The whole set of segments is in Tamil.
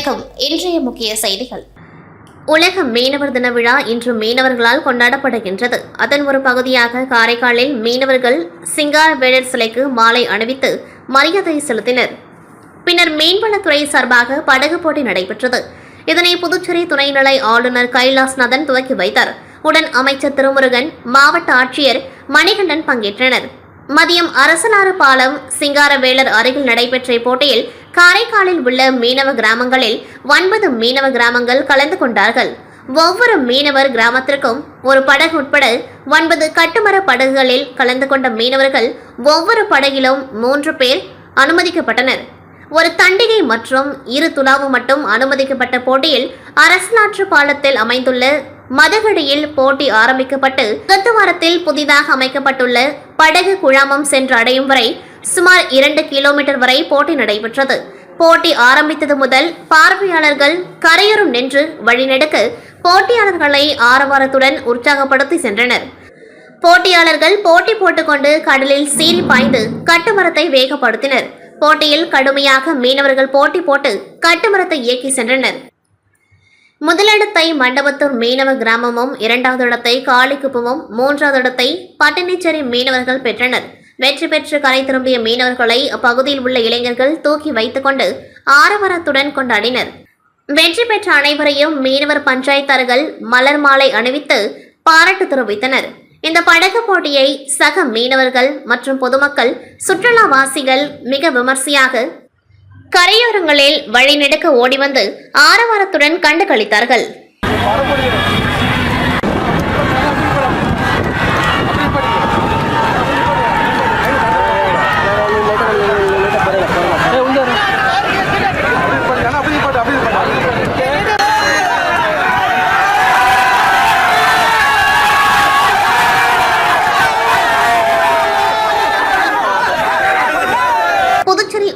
வணக்கம். இன்றைய முக்கிய செய்திகள். உலக மீனவர் தின விழா இன்று மீனவர்களால் கொண்டாடப்படுகின்றது. அதன் ஒரு பகுதியாக காரைக்காலில் மீனவர்கள் சிங்காரவேலர் சிலைக்கு மாலை அணிவித்து மரியாதை செலுத்தினர். பின்னர் மீன்வளத்துறை சார்பாக படகு போட்டி நடைபெற்றது. இதனை புதுச்சேரி துணைநிலை ஆளுநர் கைலாஸ்நாதன் துவக்கி வைத்தார். உடன் அமைச்சர் திருமுருகன், மாவட்ட ஆட்சியர் மணிகண்டன் பங்கேற்றனர். மதியம் அரசலாறு பாலம் சிங்காரவேலர் அருகில் நடைபெற்ற இப்போட்டியில் காரைக்காலில் உள்ள மீனவ கிராமங்களில் 9 மீனவ கிராமங்கள் கலந்து கொண்டார்கள். ஒவ்வொரு மீனவர் கிராமத்திற்கும் ஒரு படகு உட்பட 9 கட்டுமர படகுகளில் கலந்து கொண்ட மீனவர்கள் ஒவ்வொரு படகிலும் 3 பேர் அனுமதிக்கப்பட்டனர். ஒரு தண்டிகை மற்றும் 2 துலாவு மட்டும் அனுமதிக்கப்பட்ட போட்டியில் அரசலாற்று பாலத்தில் அமைந்துள்ள மதகடியில் போட்டி ஆரம்பிக்கப்பட்டு கத்துவாரத்தில் புதிதாக அமைக்கப்பட்டுள்ள படகு குழாமம் சென்று அடையும் வரை சுமார் 2 கிலோமீட்டர் வரை போட்டி நடைபெற்றது. போட்டி ஆரம்பித்தது முதல் பார்வையாளர்கள் கரையோரம் நின்று வழிநெடுக்க போட்டியாளர்களை ஆரவாரத்துடன் உற்சாகப்படுத்தி சென்றனர். போட்டியாளர்கள் போட்டி போட்டுக்கொண்டு கடலில் சீறி பாய்ந்து கட்டுமரத்தை வேகப்படுத்தினர். போட்டியில் கடுமையாக மீனவர்கள் போட்டி போட்டு கட்டுமரத்தை இயக்கி சென்றனர். முதலிடத்தை மண்டபத்தூர் மீனவ கிராமமும், 2வது இடத்தை காளிக்குப்பமும், 3வது இடத்தை பட்டினிச்சேரி மீனவர்கள் பெற்றனர். வெற்றி பெற்று கரை திரும்பிய மீனவர்களை அப்பகுதியில் உள்ள இளைஞர்கள் தூக்கி வைத்துக் கொண்டு ஆரவாரத்துடன் கொண்டாடினர். வெற்றி பெற்ற அனைவரையும் மீனவர் பஞ்சாயத்தார்கள் மலர் மாலை அணிவித்து பாராட்டு தெரிவித்தனர். இந்த படகு போட்டியை சக மீனவர்கள் மற்றும் பொதுமக்கள், சுற்றுலாவாசிகள் மிக விமர்சையாக கரையோரங்களில் வழிநெடுக்க ஓடி வந்து ஆரவாரத்துடன் கண்டு களித்தார்கள்.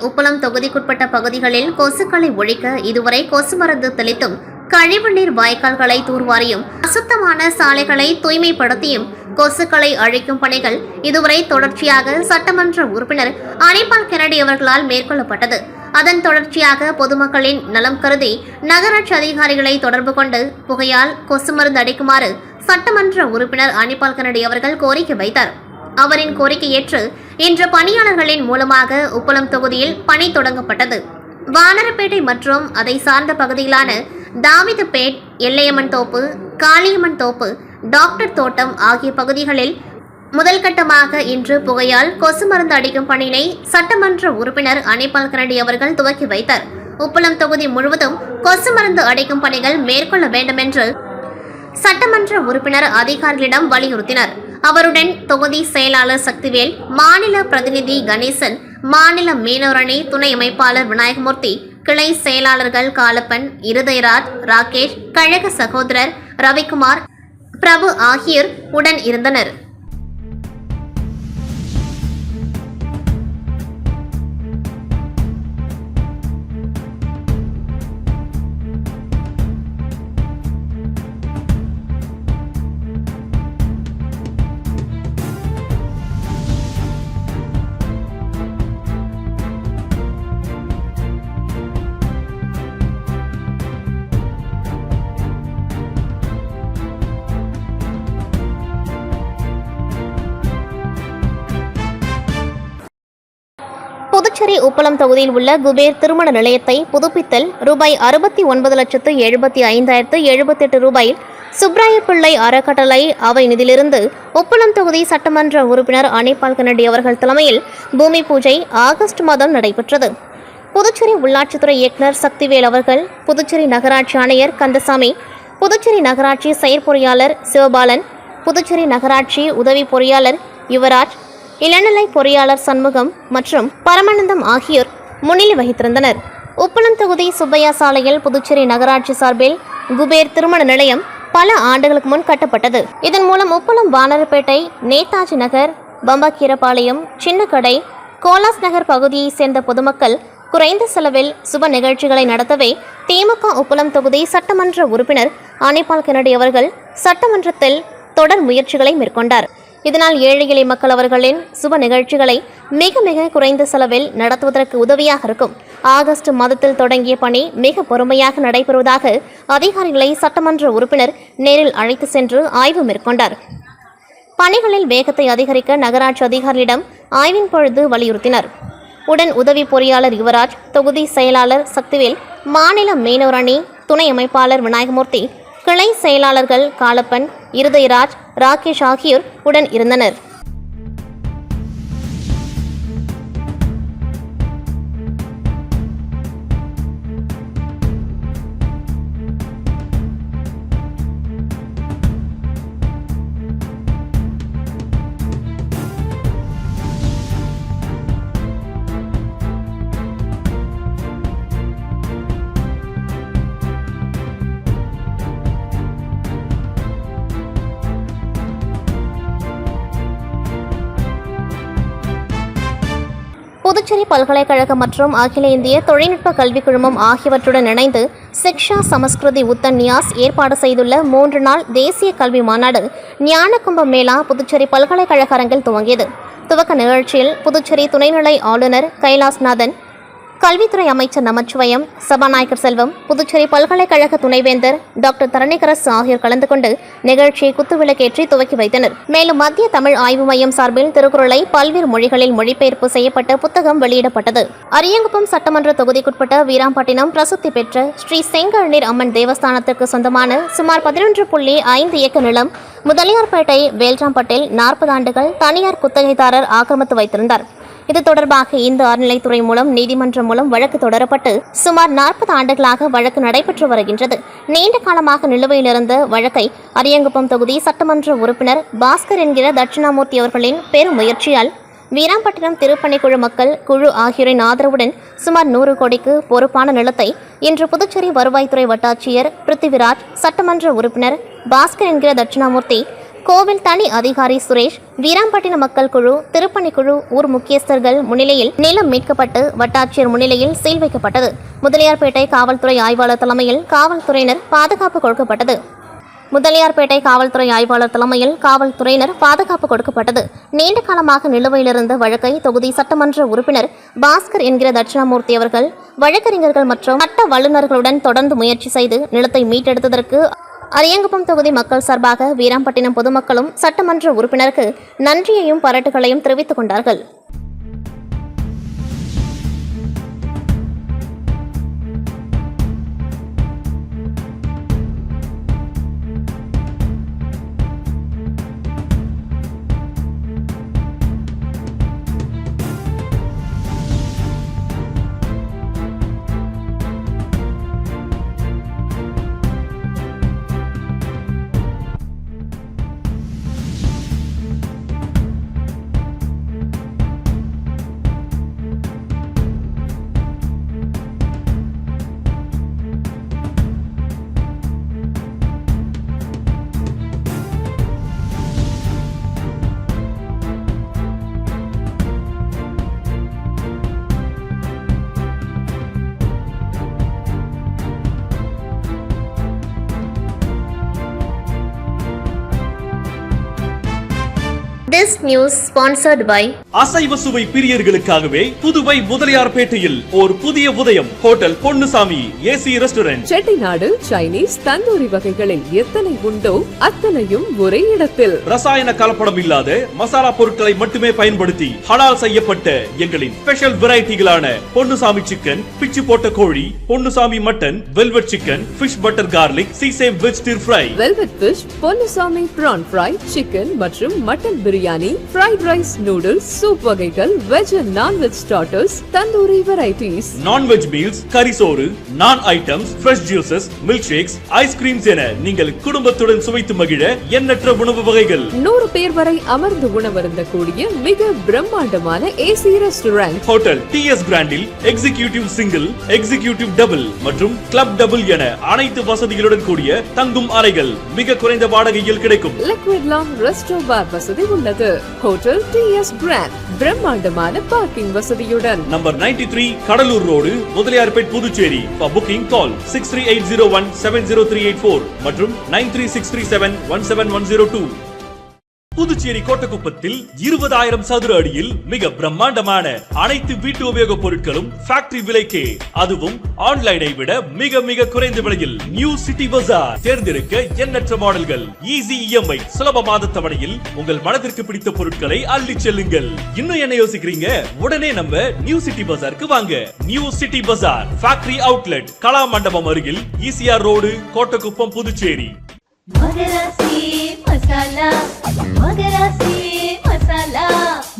உப்பளம் தொகுதிக்குட்பட்ட பகுதிகளில் கொசுக்களை ஒழிக்க இதுவரை கொசு மருந்து தெளித்தும், கழிவுநீர் வாய்க்கால்களை தூர்வாரியும், அசுத்தமான சாலைகளை தூய்மைப்படுத்தியும் கொசுக்களை அழிக்கும் பணிகள் இதுவரை தொடர்ச்சியாக சட்டமன்ற உறுப்பினர் அனிபால் கென்னடி அவர்களால் மேற்கொள்ளப்பட்டது. அதன் தொடர்ச்சியாக பொதுமக்களின் நலம் கருதி நகராட்சி அதிகாரிகளை தொடர்பு கொண்டு புகையால் கொசு மருந்து அடிக்குமாறு சட்டமன்ற உறுப்பினர் அனிபால் கென்னடி அவர்கள் கோரிக்கை வைத்தார். அவரின் கோரிக்கை ஏற்று இன்று பணியாளர்களின் மூலமாக உப்பளம் தொகுதியில் பணி தொடங்கப்பட்டது. வானரப்பேட்டை மற்றும் அதை சார்ந்த பகுதிகளான தாவிதப்பேட், எல்லையம்மன் தோப்பு, காளியம்மன் தோப்பு, டாக்டர் தோட்டம் ஆகிய பகுதிகளில் முதல் கட்டமாக இன்று புகையால் கொசு மருந்து அடிக்கும் பணியினை சட்டமன்ற உறுப்பினர் அனிபால் கென்னடி அவர்கள் துவக்கி வைத்தார். உப்பளம் தொகுதி முழுவதும் கொசு மருந்து அடிக்கும் பணிகள் மேற்கொள்ள வேண்டும் என்று சட்டமன்ற உறுப்பினர் அதிகாரிகளிடம் வலியுறுத்தினார். அவருடன் தொகுதி செயலாளர் சக்திவேல், மாநில பிரதிநிதி கணேசன், மாநில மீனவர் அணி துணை அமைப்பாளர் விநாயகமூர்த்தி, கிளை செயலாளர்கள் காலப்பன், இருதயராஜ், ராகேஷ், கழக சகோதரர் ரவிக்குமார், பிரபு ஆகியோர் உடன் இருந்தனர். புதுச்சேரி உப்பளம் தொகுதியில் உள்ள குபேர் திருமண நிலையத்தை புதுப்பித்தல் ரூபாய் 69,75,078 ரூபாயில் சுப்ராயப்பிள்ளை அறக்கட்டளை அவை நிதியிலிருந்து உப்பளம் தொகுதி சட்டமன்ற உறுப்பினர் அனிபால் கென்னடி அவர்கள் தலைமையில் பூமி பூஜை ஆகஸ்ட் மாதம் நடைபெற்றது. புதுச்சேரி உள்ளாட்சித்துறை இயக்குநர் சக்திவேல் அவர்கள், புதுச்சேரி நகராட்சி ஆணையர் கந்தசாமி, புதுச்சேரி நகராட்சி செயற்பொறியாளர் சிவபாலன், புதுச்சேரி நகராட்சி உதவி பொறியாளர் யுவராஜ், இளநிலை பொறியாளர் சண்முகம் மற்றும் பரமானந்தம் ஆகியோர் முன்னிலை வகித்திருந்தனர். உப்பளம் தொகுதி சுப்பையா சாலையில் புதுச்சேரி நகராட்சி சார்பில் குபேர் திருமண நிலையம் பல ஆண்டுகளுக்கு முன் கட்டப்பட்டது. இதன் மூலம் உப்பளம், வானரப்பேட்டை, நேதாஜி நகர், பம்பக்கீரபாளையம், சின்னக்கடை, கோலாஸ் நகர் பகுதியை சேர்ந்த பொதுமக்கள் குறைந்த செலவில் சுப நிகழ்ச்சிகளை நடத்தவே திமுக உப்பளம் தொகுதி சட்டமன்ற உறுப்பினர் அனிபால் கென்னடி அவர்கள் சட்டமன்றத்தில் தொடர் முயற்சிகளை மேற்கொண்டார். இதனால் ஏழை எளிய மக்கள் அவர்களின் சுப நிகழ்ச்சிகளை மிக மிக குறைந்த செலவில் நடத்துவதற்கு உதவியாக இருக்கும். ஆகஸ்ட் மாதத்தில் தொடங்கிய பணி மிக பொறுமையாக நடைபெறுவதாக அதிகாரிகளை சட்டமன்ற உறுப்பினர் நேரில் அழைத்து சென்று ஆய்வு மேற்கொண்டார். பணிகளில் வேகத்தை அதிகரிக்க நகராட்சி அதிகாரிகளிடம் ஆய்வின் பொழுது வலியுறுத்தினர். உடன் உதவி பொறியாளர் யுவராஜ், தொகுதி செயலாளர் சக்திவேல், மாநில மீனவர் அணி துணை அமைப்பாளர் விநாயகமூர்த்தி, கிளை செயலாளர்கள் காலப்பன், இருதயராஜ், ராகேஷ் ஆகியோர் உடன் இருந்தனர். புதுச்சேரி பல்கலைக்கழகம் மற்றும் அகில இந்திய தொழில்நுட்ப கல்விக் குழுமம் ஆகியவற்றுடன் இணைந்து சிக்ஷா சமஸ்கிருதி உத்தன்யாஸ் ஏற்பாடு செய்துள்ள 3 நாள் தேசிய கல்வி மாநாடு ஞானகும்ப மேளா புதுச்சேரி பல்கலைக்கழக அரங்கில் துவங்கியது. துவக்க நிகழ்ச்சியில் புதுச்சேரி துணைநிலை ஆளுநர் கைலாஸ்நாதன், கல்வித்துறை அமைச்சர் நமச்சிவாயம், சபாநாயகர் செல்வம், புதுச்சேரி பல்கலைக்கழக துணைவேந்தர் டாக்டர் தரணிகரசு ஆகியோர் கலந்து கொண்டு நிகழ்ச்சியை குத்துவிளக்கேற்றி துவக்கி வைத்தனர். மேலும் மத்திய தமிழ் ஆய்வு மையம் சார்பில் திருக்குறளை பல்வேறு மொழிகளில் மொழிபெயர்ப்பு செய்யப்பட்ட புத்தகம் வெளியிடப்பட்டது. அரியங்குப்பம் சட்டமன்ற தொகுதிக்குட்பட்ட வீராம்பட்டினம் பிரசித்தி பெற்ற ஸ்ரீ செங்கழுநீர் அம்மன் தேவஸ்தானத்திற்கு சொந்தமான சுமார் 11.5 ஏக்கர் நிலம் முதலியார்பேட்டை வேல்ராம்பட்டில் 40 ஆண்டுகள் தனியார் குத்தகைதாரர் ஆக்கிரமித்து வைத்திருந்தார். இது தொடர்பாக இந்து அறநிலைத்துறை மூலம் நீதிமன்றம் மூலம் வழக்கு தொடரப்பட்டு சுமார் 40 ஆண்டுகளாக வழக்கு நடைபெற்று வருகின்றது. நீண்ட காலமாக நிலுவையில் இருந்த வழக்கை அரியங்குப்பம் தொகுதி சட்டமன்ற உறுப்பினர் பாஸ்கர் என்கிற தட்சிணாமூர்த்தி அவர்களின் பெரும் முயற்சியால் வீராம்பட்டினம் திருப்பணிக்குழு மக்கள் குழு ஆகியோரின் ஆதரவுடன் சுமார் 100 கோடிக்கு பொறுப்பான நிலத்தை இன்று புதுச்சேரி வருவாய்த்துறை வட்டாட்சியர் பிருத்திவிராஜ், சட்டமன்ற உறுப்பினர் பாஸ்கர் என்கிற தட்சிணாமூர்த்தி, கோவில் தனி அதிகாரி சுரேஷ், வீராம்பட்டினம் மக்கள் குழு, திருப்பணிக்குழு, ஊர் முக்கியஸ்தர்கள் முன்னிலையில் நிலம் மீட்கப்பட்டு வட்டாட்சியர் முன்னிலையில் சீல் வைக்கப்பட்டது. முதலியார்பேட்டை காவல்துறை ஆய்வாளர் தலைமையில் காவல்துறையினர் பாதுகாப்பு கொடுக்கப்பட்டது. நீண்ட காலமாக நிலுவையில் இருந்த வழக்கை தொகுதி சட்டமன்ற உறுப்பினர் பாஸ்கர் என்கிற தட்சிணாமூர்த்தி அவர்கள் வழக்கறிஞர்கள் மற்றும் சட்ட வல்லுநர்களுடன் தொடர்ந்து முயற்சி செய்து நிலத்தை மீட்டெடுத்ததற்கு அரியங்குப்பம் தொகுதி மக்கள் சார்பாக வீராம்பட்டினம் பொதுமக்களும் சட்டமன்ற உறுப்பினருக்கு நன்றியையும் பாராட்டுகளையும் தெரிவித்துக் கொண்டார்கள். This news sponsored by அசைவ சுவை பிரியர்களுக்காகவே புதுவை முதலியார்பேட்டையில் ஒரு புதிய உதயம் hotel Ponnusamy AC restaurant. Chettinad, Chinese, tandoori வகைகளில் எத்தனை உண்டோ அத்தனையும் ஒரே இடத்தில். ரசாயன கலப்படம் இல்லாத மசாலா பொருட்களை மட்டுமே பயன்படுத்தி ஹலால் செய்யப்பட்ட எங்களின் ஸ்பெஷல் வெரைட்டிகளான பொன்னுசாமி சிக்கன், பிச்சு போட்ட கோழி, Ponnusamy mutton, velvet chicken, fish butter garlic, sesame veg stir fry, velvet fish, Ponnusamy prawn fry, chicken மற்றும் mutton biryani, fried rice, noodles, soup வகைகள், veg and non veg starters, tandoori varieties, non veg meals, கறி சோறு, naan items, fresh juices, milk shakes, ice creams என நீங்கள் குடும்பத்துடன் சுவைத்து மகிழ எண்ணற்ற உணவு வகைகள். 100 பேர் வரை அமர்ந்து உணவருந்தக்கூடிய மிக பிரம்மாண்டமான ஏசி ரெஸ்டாரண்ட். ஹோட்டல் டிஎஸ் கிராண்டில் எக்ஸிகியூட்டிவ் சிங்கிள், எக்ஸிகியூட்டிவ் டபுள் மற்றும் கிளப் டபுள் என அனைத்து வசதிகளுடன் கூடிய தங்கும் அறைகள் மிக குறைந்த வாடகையில் கிடைக்கும். லிக்விட் லாங் ரெஸ்டோ பார் வசதி உள்ளது. ஹோட்டல் டிஎஸ் கிராண்ட் பிரம்மாண்டமான பார்க்கிங் வசதியுடன் number 93 Cuddalore road, Mudaliarpet, Puducherry. For booking call 63801 70384 மற்றும் 93637 17102. புதுச்சேரி கோட்டக்குப்பத்தில் 20,000 சதுர அடியில் மிக பிரம்மாண்டமான அனைத்து வீட்டு உபயோக பொருட்களும் ஃபேக்டரி விலைக்கே, அதுவும் ஆன்லைனை விட மிக மிக குறைந்த விலையில். நியூ சிட்டி பஜார். தேர்ந்தெடுக்க எண்ணற்ற மாடல்கள், ஈஸி இஎம்ஐ, சுலப மாத தவணையில் உங்கள் மனதிற்கு பிடித்த பொருட்களை அள்ளி செல்லுங்கள். இன்னும் என்ன யோசிக்கிறீங்க? உடனே நம்ம நியூ சிட்டி பஜாருக்கு வாங்க. நியூ சிட்டி பஜார் ஃபேக்டரி அவுட்லெட், கலா மண்டபம் அருகில், ஈசிஆர் ரோடு, கோட்டக்குப்பம், புதுச்சேரி. மகராசி மசாலா, மகராசி மசாலா,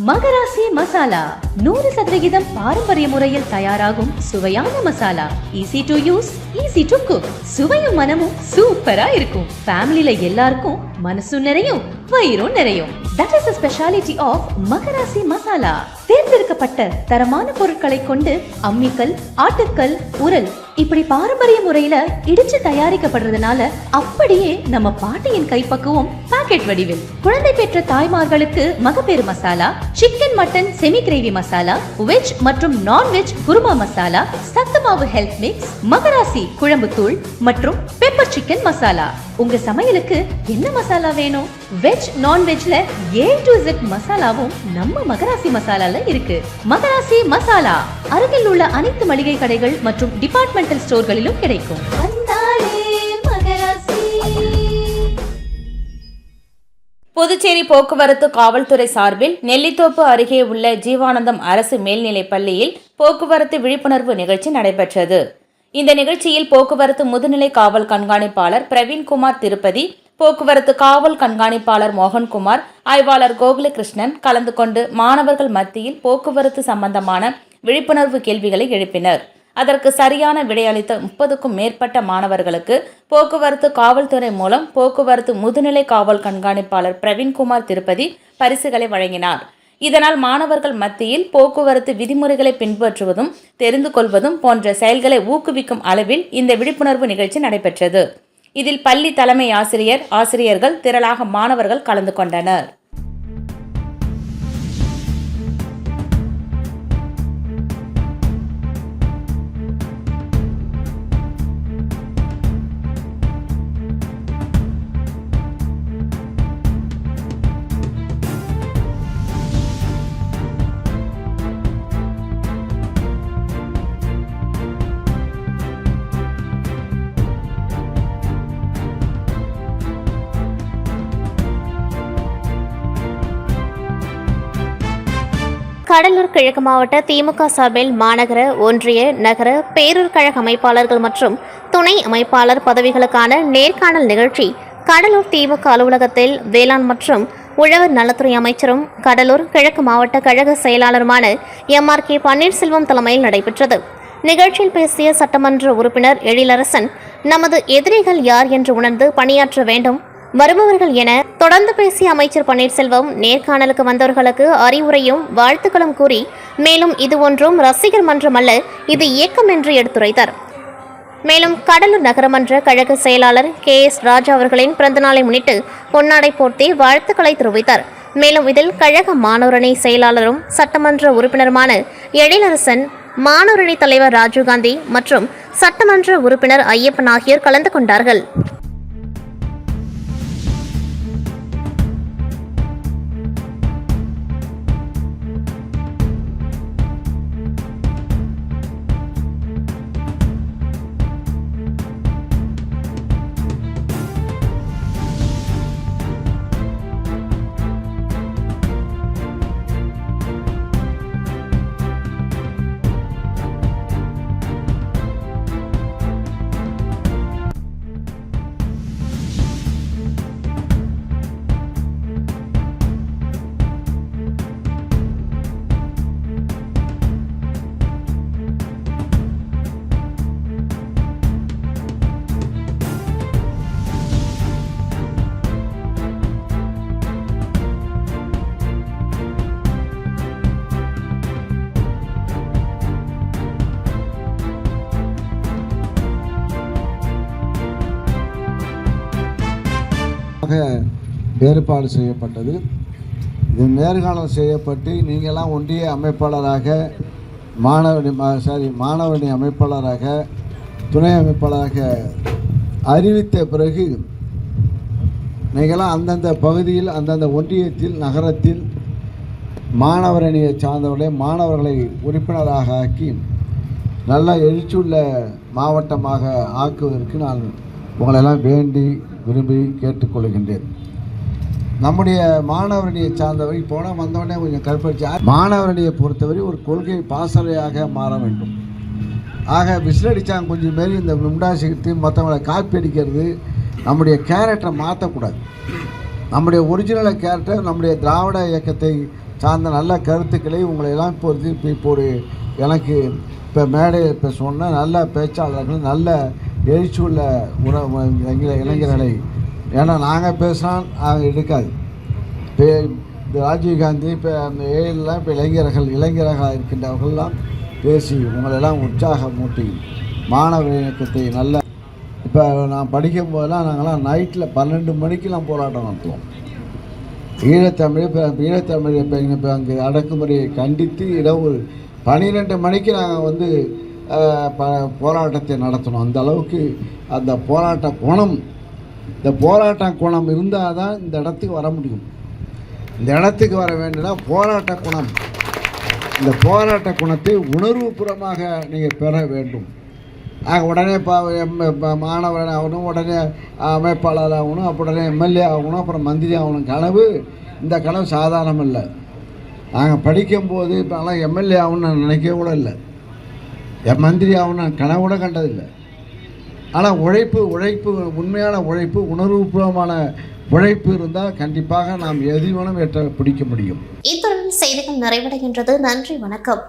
மகராசி மசாலா 100% பாரம்பரிய முறையில் தயாராகும் சுவையான masala. Easy to use, easy to cook. சுவையும் மனமும் சூப்பரா இருக்கும். ஃபேமிலில எல்லாருக்கும் மனசும் நிறையும், வயிறும் நிறையும். That is the speciality of மகராசி மசாலா. தேர்ந்தெடுக்கப்பட்ட தரமான பொருட்களை கொண்டு அம்மிக்கல், ஆட்டுக்கல், உரல் இப்படி பாரம்பரிய முறையில இடிச்சு தயாரிக்கப்படுறதுனால அப்படியே நம்ம பாட்டியின் கைப்பக்குவம் பாக்கெட் வடிவில். குழந்தை பெற்ற தாய்மார்களுக்கு மகப்பேறு masala, chicken mutton semi gravy masala, veg மற்றும் நான் வெஜ் குருமா மசாலா, சத்துமாவு ஹெல்த் மிக்ஸ், மகராசி குழம்பு தூள் மற்றும் பெப்பர் சிக்கன் மசாலா. உங்க சமையலுக்கு என்ன மசாலா வேணும்? வெஜ் நான் வெஜ்ல A to Z மசாலாவும் நம்ம மகராசி மசாலால இருக்கு. மகராசி மசாலா அருகில் உள்ள அனைத்து மளிகை கடைகள் மற்றும் டிபார்ட்மெண்டல் ஸ்டோர்களிலும் கிடைக்கும். புதுச்சேரி போக்குவரத்து காவல்துறை சார்பில் நெல்லித்தோப்பு அருகே உள்ள ஜீவானந்தம் அரசு மேல்நிலைப் பள்ளியில் போக்குவரத்து விழிப்புணர்வு நிகழ்ச்சி நடைபெற்றது. இந்த நிகழ்ச்சியில் போக்குவரத்து முதுநிலை காவல் கண்காணிப்பாளர் பிரவீன்குமார் திருப்பதி, போக்குவரத்து காவல் கண்காணிப்பாளர் மோகன்குமார், ஆய்வாளர் கோகுலகிருஷ்ணன் கலந்து கொண்டு மாணவர்கள் மத்தியில் போக்குவரத்து சம்பந்தமான விழிப்புணர்வு கேள்விகளை எழுப்பினர். அதற்கு சரியான விடையளித்த 30க்கும் மேற்பட்ட மாணவர்களுக்கு போக்குவரத்து காவல்துறை மூலம் போக்குவரத்து முதுநிலை காவல் கண்காணிப்பாளர் பிரவீன்குமார் திருப்பதி பரிசுகளை வழங்கினார். இதனால் மாணவர்கள் மத்தியில் போக்குவரத்து விதிமுறைகளை பின்பற்றுவதும் தெரிந்து கொள்வதும் போன்ற செயல்களை ஊக்குவிக்கும் அளவில் இந்த விழிப்புணர்வு நிகழ்ச்சி நடைபெற்றது. இதில் பள்ளி தலைமை ஆசிரியர், ஆசிரியர்கள் திரளாக மாணவர்கள் கலந்து கொண்டனர். கடலூர் கிழக்கு மாவட்ட திமுக சார்பில் மாநகர, ஒன்றிய, நகர, பேரூர் கழக அமைப்பாளர்கள் மற்றும் துணை அமைப்பாளர் பதவிகளுக்கான நேர்காணல் நிகழ்ச்சி கடலூர் திமுக அலுவலகத்தில் வேளாண் மற்றும் உழவர் நலத்துறை அமைச்சரும் கடலூர் கிழக்கு மாவட்ட கழக செயலாளருமான MRK பன்னீர்செல்வம் தலைமையில் நடைபெற்றது. நிகழ்ச்சியில் பேசிய சட்டமன்ற உறுப்பினர் எழிலரசன், நமது எதிரிகள் யார் என்று உணர்ந்து பணியாற்ற வேண்டும், வருபவர்கள் என தொடர்ந்து பேசிய அமைச்சர் பன்னீர்செல்வம் நேர்காணலுக்கு வந்தவர்களுக்கு அறிவுரையும் வாழ்த்துக்களும் கூறி, மேலும் இது ஒன்றும் ரசிகர் மன்றம் அல்ல, இது இயக்கம் என்று எடுத்துரைத்தார். மேலும் கடலூர் நகரமன்ற கழக செயலாளர் KS ராஜா அவர்களின் பிறந்தநாளை முன்னிட்டு பொன்னாடை போர்த்தி வாழ்த்துக்களை தெரிவித்தார். மேலும் இதில் கழக மாணவரணி செயலாளரும் சட்டமன்ற உறுப்பினருமான எழிலரசன், மாணவரணி தலைவர் ராஜீவ்காந்தி மற்றும் சட்டமன்ற உறுப்பினர் ஐயப்பன் ஆகியோர் கலந்து கொண்டார்கள். ஏற்பாடு செய்யப்பட்டது. இது நேர்காணல் செய்யப்பட்டு நீங்களாம் ஒன்றிய அமைப்பாளராக, மாணவரணி அமைப்பாளராக, துணை அமைப்பாளராக அறிவித்த பிறகு நீங்களாம் அந்தந்த பகுதியில் அந்தந்த ஒன்றியத்தில் நகரத்தில் மாணவர் அணியை மாணவர்களை உறுப்பினராக ஆக்கி நல்ல எழுச்சியுள்ள மாவட்டமாக ஆக்குவதற்கு நான் உங்களெல்லாம் வேண்டி விரும்பி கேட்டுக்கொள்கின்றேன். நம்முடைய மாணவரணியை சார்ந்தவரை போனால் வந்தவொடனே கொஞ்சம் கற்பழிச்சு மாணவரணியை பொறுத்தவரை ஒரு கொள்கை பாசறையாக மாற வேண்டும். ஆக விசிலடிச்சாங்க கொஞ்சம் மாரி இந்த முண்டாசிக்கிட்டு மற்றவங்களை காப்பி அடிக்கிறது நம்முடைய கேரக்டரை மாற்றக்கூடாது. நம்முடைய ஒரிஜினல் கேரக்டர் நம்முடைய திராவிட இயக்கத்தை சார்ந்த நல்ல கருத்துக்களை உங்களையெல்லாம் இப்போது எனக்கு இப்போ மேடையில் இப்போ சொன்ன நல்ல பேச்சாளர்கள் நல்ல எழுச்சியுள்ள இளைஞர்களை ஏன்னா நாங்கள் பேசினால் நாங்கள் எடுக்காது. இப்போ ராஜீவ்காந்தி இப்போ அந்த ஏழெலாம் இப்போ இளைஞர்களாக இருக்கின்றவர்கள்லாம் பேசி உங்களெல்லாம் உற்சாகமூட்டி மாணவர் இயக்கத்தை நல்ல இப்போ நான் படிக்கும் போதெல்லாம் நாங்கள்லாம் நைட்டில் 12 மணிக்கெலாம் போராட்டம் நடத்துவோம். ஈழத்தமிழ் இப்போ அங்கே அடக்குமுறையை கண்டித்து இரவு 12 மணிக்கு நாங்கள் வந்து போராட்டத்தை நடத்தணும். அந்த அளவுக்கு அந்த போராட்ட குணம் இருந்தால் தான் இந்த இடத்துக்கு வர முடியும். இந்த இடத்துக்கு வர வேண்டும்னா போராட்ட குணம், இந்த போராட்ட குணத்தை உணர்வுபூர்வமாக நீங்கள் பெற வேண்டும். உடனே மாணவன் ஆகணும், உடனே அமைப்பாளர் ஆகணும், உடனே எம்எல்ஏ ஆகணும், அப்புறம் மந்திரி ஆகணும். கனவு இந்த கனவு சாதாரணம் இல்லை. நாங்கள் படிக்கும்போது இப்போலாம் எம்எல்ஏ ஆகணும்னு நான் நினைக்க கூட இல்லை, மந்திரி ஆகணும்னு நான் கனவு கூட கண்டதில்லை. ஆனால் உழைப்பு உண்மையான உழைப்பு உணர்வுபூர்வமான உழைப்பு இருந்தால் கண்டிப்பாக நாம் எது வேணும் பிடிக்க முடியும். இத்துடன் செய்திகள் நிறைவடைகின்றது. நன்றி, வணக்கம்.